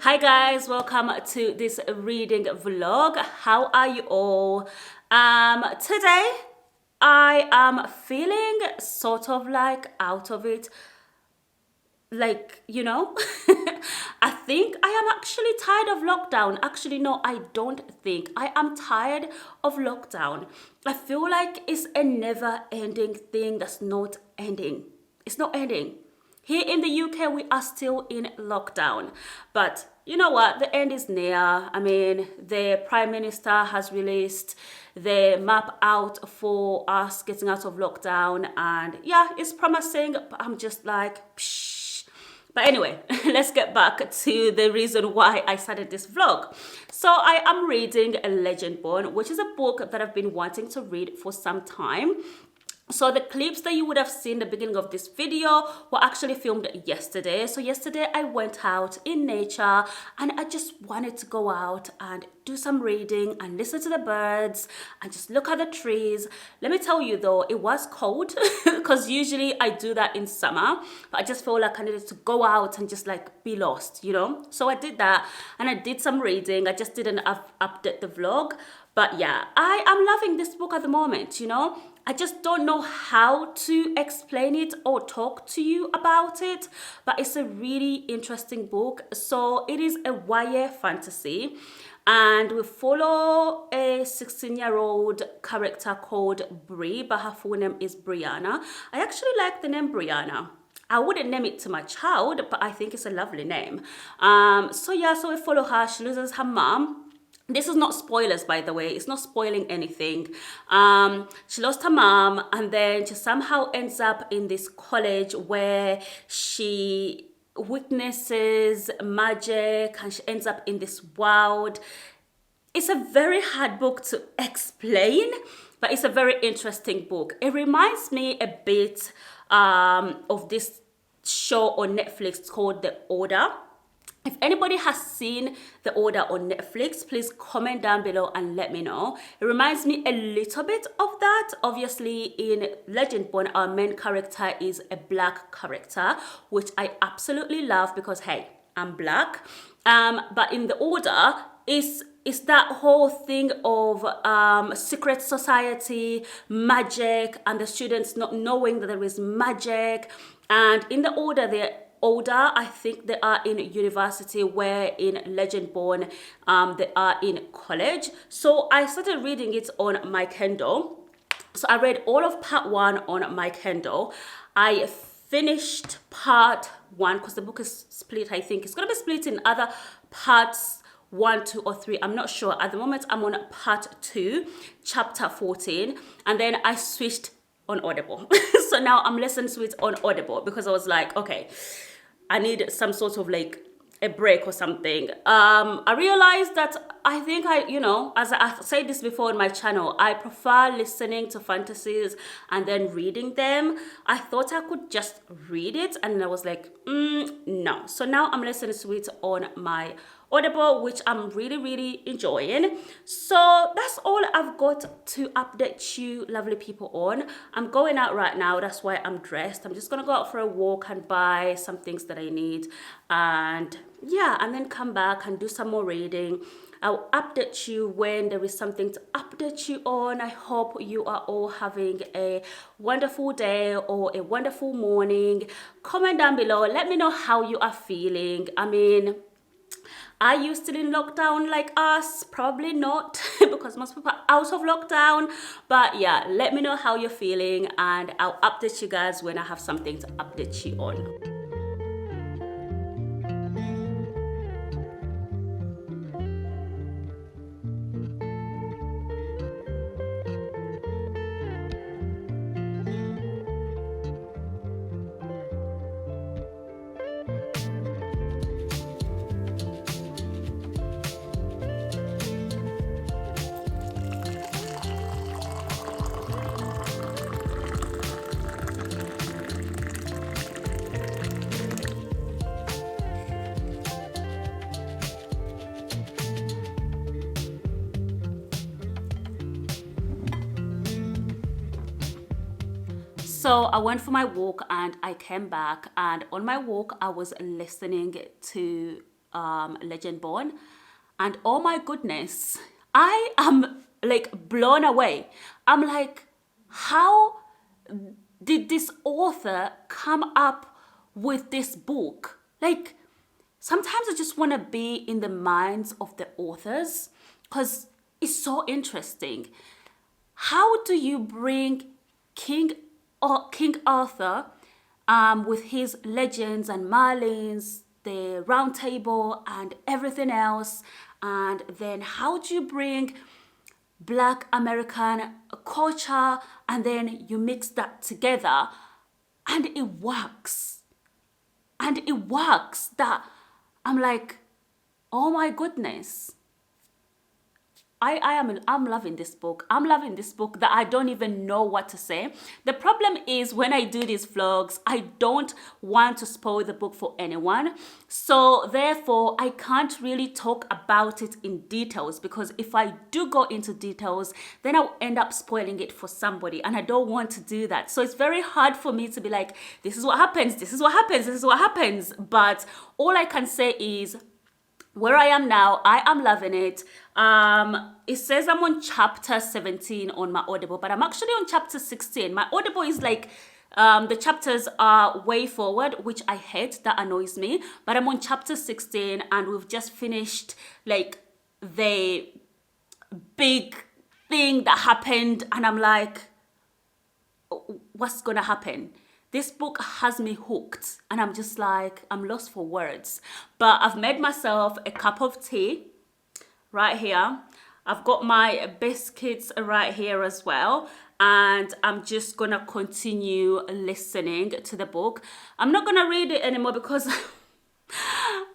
Hi guys, welcome to this reading vlog. How are you all? Today I am feeling sort of like out of it. I think I am actually tired of lockdown. Actually, no, I don't think. I am tired of lockdown. I feel like it's a never ending thing that's not ending. It's not ending. Here in the UK, we are still in lockdown. But you know what? The end is near. I mean, the Prime Minister has released the map out for us getting out of lockdown. And yeah, it's promising. But I'm just like, psh. But anyway, let's get back to the reason why I started this vlog. So I am reading Legendborn, which is a book that I've been wanting to read for some time. So the clips that you would have seen at the beginning of this video were actually filmed yesterday. So yesterday I went out in nature and I just wanted to go out and do some reading and listen to the birds and just look at the trees. Let me tell you though, it was cold because usually I do that in summer, but I just felt like I needed to go out and just like be lost, you know? So I did that and I did some reading. I just didn't update the vlog. But yeah, I am loving this book at the moment, you know? I just don't know how to explain it or talk to you about it, but it's a really interesting book. So it is a YA fantasy and we follow a 16-year-old character called Brie, but her full name is Brianna. I actually like the name Brianna. I wouldn't name it to my child, but I think it's a lovely name. So we follow her. She loses her mom. This is not spoilers, by the way. It's not spoiling anything. She lost her mom and then she somehow ends up in this college where she witnesses magic and she ends up in this world. It's a very hard book to explain, but it's a very interesting book. It reminds me a bit of this show on Netflix called The Order. If anybody has seen The Order on Netflix, please comment down below and let me know. It reminds me a little bit of that. Obviously, in Legendborn, our main character is a black character, which I absolutely love because, hey, I'm black. But in The Order, it's that whole thing of secret society, magic, and the students not knowing that there is magic. And in The Order, they're older. I think they are in university, where in Legendborn they are in college. So I started reading it on my Kindle. So I read all of part 1 on my Kindle. I finished part 1 because the book is split. I think it's going to be split in other parts, 1, 2, or 3. I'm not sure. At the moment, I'm on part 2, chapter 14. And then I switched on Audible. So now I'm listening to it on Audible because I was like, okay, I need some sort of like a break or something. I realized that I think as I said this before on my channel, I prefer listening to fantasies and then reading them. I thought I could just read it and I was like, no. So now I'm listening to it on my Audible, which I'm really, really enjoying. So that's all I've got to update you lovely people on. I'm going out right now. That's why I'm dressed. I'm just going to go out for a walk and buy some things that I need. And yeah, and then come back and do some more reading. I'll update you when there is something to update you on. I hope you are all having a wonderful day or a wonderful morning. Comment down below. Let me know how you are feeling. I mean, are you still in lockdown like us? Probably not, because most people are out of lockdown. But yeah, let me know how you're feeling and I'll update you guys when I have something to update you on. So I went for my walk and I came back, and on my walk I was listening to Legendborn. And oh my goodness, I am like blown away. I'm like, how did this author come up with this book? Like, sometimes I just want to be in the minds of the authors because it's so interesting. How do you bring King Arthur with his legends and Merlins, the round table and everything else, and then how do you bring Black American culture and then you mix that together and it works. And it works that I'm like, oh my goodness. I'm loving this book. I'm loving this book that I don't even know what to say. The problem is when I do these vlogs, I don't want to spoil the book for anyone. So therefore, I can't really talk about it in details because if I do go into details, then I'll end up spoiling it for somebody and I don't want to do that. So it's very hard for me to be like, this is what happens, this is what happens, this is what happens. But all I can say is, where I am now, I am loving it. It says I'm on chapter 17 on my Audible, but I'm actually on chapter 16. My Audible is like, the chapters are way forward, which I hate, that annoys me. But I'm on chapter 16 and we've just finished like the big thing that happened. And I'm like, what's gonna happen? This book has me hooked and I'm just like, I'm lost for words. But I've made myself a cup of tea right here. I've got my biscuits right here as well. And I'm just gonna continue listening to the book. I'm not gonna read it anymore because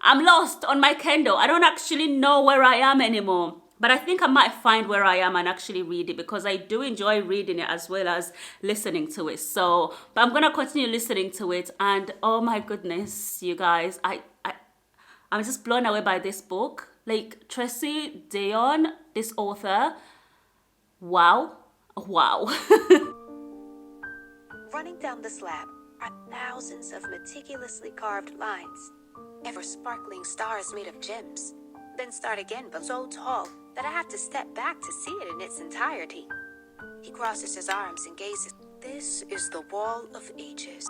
I'm lost on my Kindle. I don't actually know where I am anymore. But I think I might find where I am and actually read it because I do enjoy reading it as well as listening to it. So, but I'm going to continue listening to it. And oh my goodness, you guys, I'm just blown away by this book. Like Tracy Deonn, this author, wow. Running down the slab are thousands of meticulously carved lines, ever sparkling stars made of gems. Then start again, but so tall that I have to step back to see it in its entirety. He crosses his arms and gazes. This is the Wall of Ages.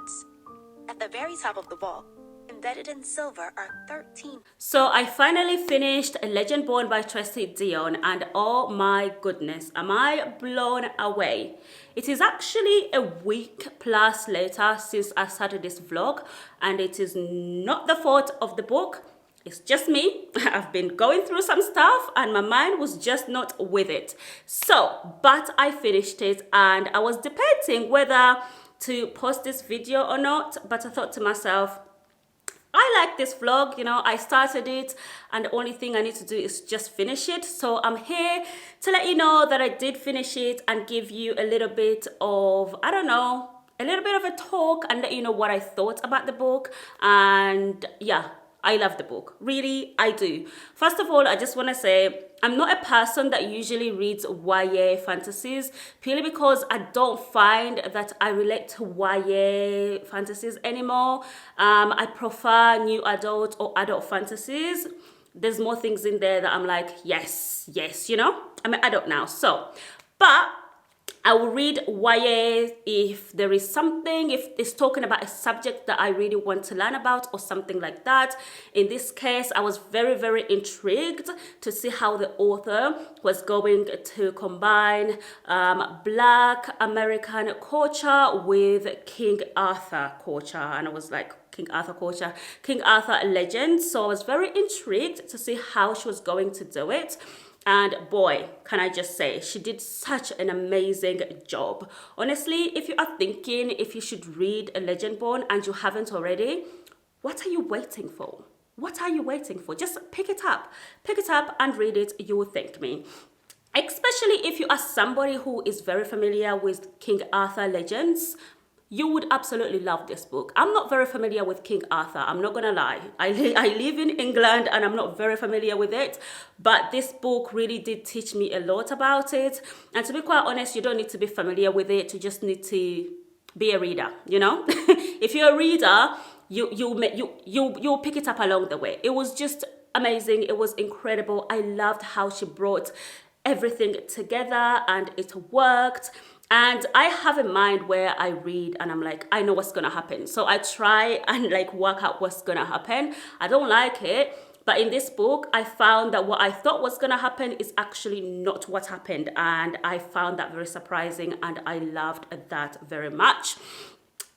At the very top of the wall, embedded in silver, are 13. So I finally finished Legendborn by Tracy Deonn, and oh my goodness, am I blown away. It is actually a week plus later since I started this vlog, and it is not the fault of the book. It's just me. I've been going through some stuff and my mind was just not with it. So, but I finished it and I was debating whether to post this video or not. But I thought to myself, I like this vlog, you know, I started it and the only thing I need to do is just finish it. So I'm here to let you know that I did finish it and give you a little bit of, I don't know, a little bit of a talk and let you know what I thought about the book. And yeah, I love the book. Really, I do. First of all, I just want to say I'm not a person that usually reads YA fantasies purely because I don't find that I relate to YA fantasies anymore. I prefer new adult or adult fantasies. There's more things in there that I'm like, yes, you know, I'm an adult now. So, but I will read YA if there is something, if it's talking about a subject that I really want to learn about or something like that. In this case, I was very, very intrigued to see how the author was going to combine Black American culture with King Arthur culture. And I was like, King Arthur culture, King Arthur legend. So I was very intrigued to see how she was going to do it. And boy, can I just say, she did such an amazing job. Honestly, if you are thinking if you should read a Legendborn and you haven't already, what are you waiting for? What are you waiting for? Just pick it up and read it. You will thank me. Especially if you are somebody who is very familiar with King Arthur legends, you would absolutely love this book. I'm not very familiar with King Arthur. I'm not gonna lie. I live in England and I'm not very familiar with it. But this book really did teach me a lot about it. And to be quite honest, you don't need to be familiar with it. You just need to be a reader, you know? If you're a reader, you'll pick it up along the way. It was just amazing. It was incredible. I loved how she brought everything together and it worked. And I have a mind where I read and I'm like, I know what's gonna happen. So I try and like work out what's gonna happen. I don't like it. But in this book, I found that what I thought was gonna happen is actually not what happened. And I found that very surprising and I loved that very much.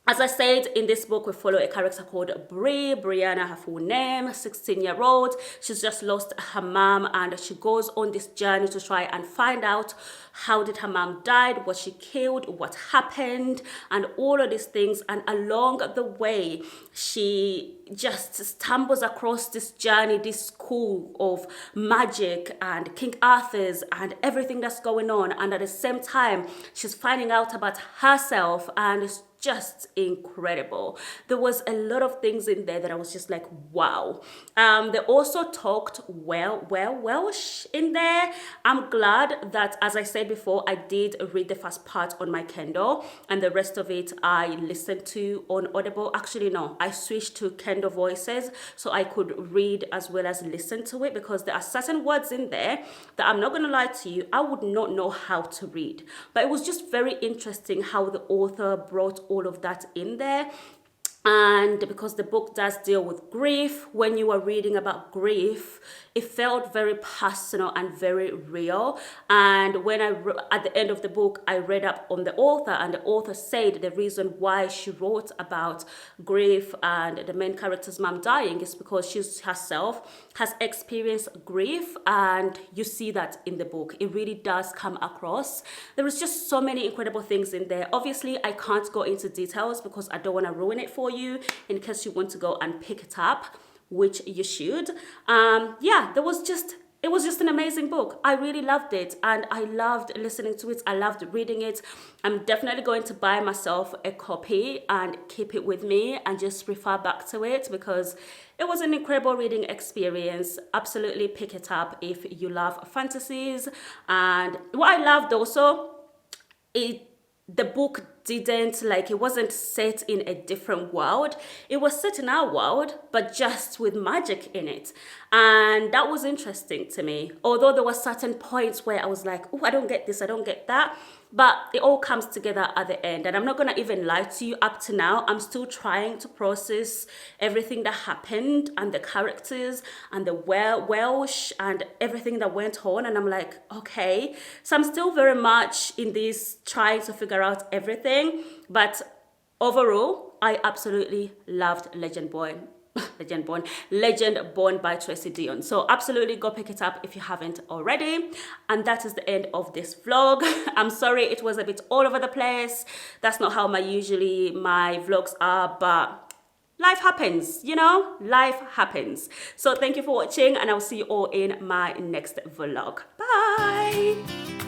As I said, in this book, we follow a character called Brianna, her full name, 16-year-old. She's just lost her mom and she goes on this journey to try and find out how did her mom died, was she killed, what happened, and all of these things. And along the way, she just stumbles across this journey, this school of magic and King Arthur's and everything that's going on. And at the same time, she's finding out about herself, and it's just incredible. There was a lot of things in there that I was just like, wow. They also talked Welsh in there. I'm glad that, as I said before, I did read the first part on my Kindle and the rest of it I listened to on Audible. Actually, no, I switched to Kindle Voices so I could read as well as listen to it, because there are certain words in there that, I'm not going to lie to you, I would not know how to read. But it was just very interesting how the author brought all of that in there. And because the book does deal with grief, when you were reading about grief, it felt very personal and very real. And when at the end of the book, I read up on the author, and the author said the reason why she wrote about grief and the main character's mom dying is because she herself has experienced grief, and you see that in the book. It really does come across. There is just so many incredible things in there. Obviously, I can't go into details because I don't want to ruin it for you in case you want to go and pick it up, which you should. It was just an amazing book. I really loved it, and I loved listening to it. I loved reading it. I'm definitely going to buy myself a copy and keep it with me and just refer back to it, because it was an incredible reading experience. Absolutely pick it up if you love fantasies. And what I loved also, the book it wasn't set in a different world. It was set in our world, but just with magic in it. And that was interesting to me. Although there were certain points where I was like, oh, I don't get this, I don't get that. But it all comes together at the end. And I'm not going to even lie to you, up to now, I'm still trying to process everything that happened and the characters and the Welsh and everything that went on. And I'm like, okay. So I'm still very much in this trying to figure out everything. But overall, I absolutely loved Legendborn by Tracy Deonn. So absolutely go pick it up if you haven't already. And that is the end of this vlog. I'm sorry it was a bit all over the place. That's not how my vlogs are, but life happens, life happens. So thank you for watching, and I'll see you all in my next vlog. Bye.